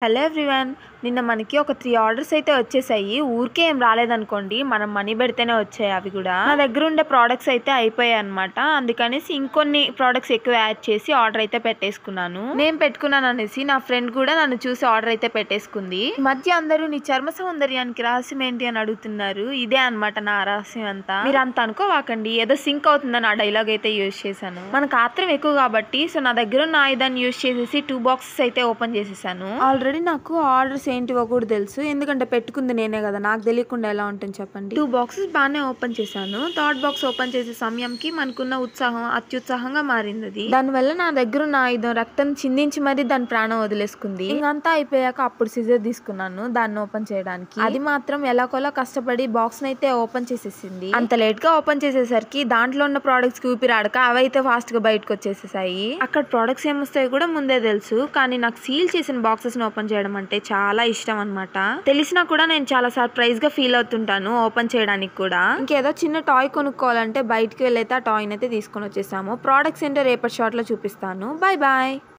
Hello everyone. నిన్న మనకి ఒక 3 ఆర్డర్స్ అయితే వచ్చేసాయి. ఊరికే ఏం రాలేదనుకోండి, మనం మనీ పెడితేనే వచ్చాయి అవి కూడా. నా దగ్గర ఉండే ప్రోడక్ట్స్ అయితే అయిపోయాయి అనమాట. అందుకనేసి ఇంకొన్ని ప్రోడక్ట్స్ ఎక్కువ యాడ్ చేసి ఆర్డర్ అయితే పెట్టేసుకున్నాను. నేను పెట్టుకున్నాను అనేసి నా ఫ్రెండ్ కూడా నన్ను చూసి ఆర్డర్ అయితే పెట్టేసుకుంది. ఈ మధ్య అందరూ నీ చర్మ సౌందర్యానికి రహస్యం ఏంటి అని అడుగుతున్నారు. ఇదే అనమాట నా రహస్యం అంతా. మీరు అంత అనుకోవాకండి, ఏదో సింక్ అవుతుందని ఆ డైలాగ్ అయితే యూజ్ చేశాను. మనకు ఆత్రం ఎక్కువ కాబట్టి సో నా దగ్గర ఉన్న ఆయుధాన్ని యూజ్ చేసేసి 2 బాక్సెస్ అయితే ఓపెన్ చేసేసాను. ఆల్రెడీ నాకు ఆర్డర్స్ ఏంటివో కూడా తెలుసు, ఎందుకంటే పెట్టుకుంది నేనే కదా, నాకు తెలియకుండా ఎలా ఉంటుంది చెప్పండి. 2 బాక్సెస్ బాగానే ఓపెన్ చేశాను. థర్డ్ బాక్స్ ఓపెన్ చేసే సమయంకి మనకున్న ఉత్సాహం అత్యుత్సాహంగా మారింది. అది దానివల్ల నా దగ్గర ఉన్న ఆయుధం రక్తం చిందించి మరి దాని ప్రాణం వదిలేసుకుంది. ఇంకంతా అయిపోయాక అప్పుడు సిజర్ తీసుకున్నాను దాన్ని ఓపెన్ చేయడానికి. అది మాత్రం ఎలాకోలా కష్టపడి బాక్స్ అయితే ఓపెన్ చేసేసింది. అంత లేట్ గా ఓపెన్ చేసేసరికి దాంట్లో ఉన్న ప్రోడక్ట్స్ కి ఊపిరాడక అవైతే ఫాస్ట్ గా బయటకు వచ్చేసేసాయి. అక్కడ ప్రోడక్ట్స్ ఏమొస్తాయో కూడా ముందే తెలుసు, కానీ నాకు సీల్ చేసిన బాక్సెస్ ని ఓపెన్ చేయడం అంటే చాలా ఇష్టం అన్నమాట. తెలిసినా కూడా నేను చాలా సర్ప్రైజ్ గా ఫీల్ అవుతుంటాను ఓపెన్ చేయడానికి కూడా. ఇంకేదో చిన్న టాయ్ కొనుక్కోవాలంటే బయటకు వెళ్ళైతే ఆ టాయ్ అయితే తీసుకొని వచ్చేసాము. ప్రోడక్ట్స్ ఏంటో రేపటి షాట్ లో చూపిస్తాను. Bye bye.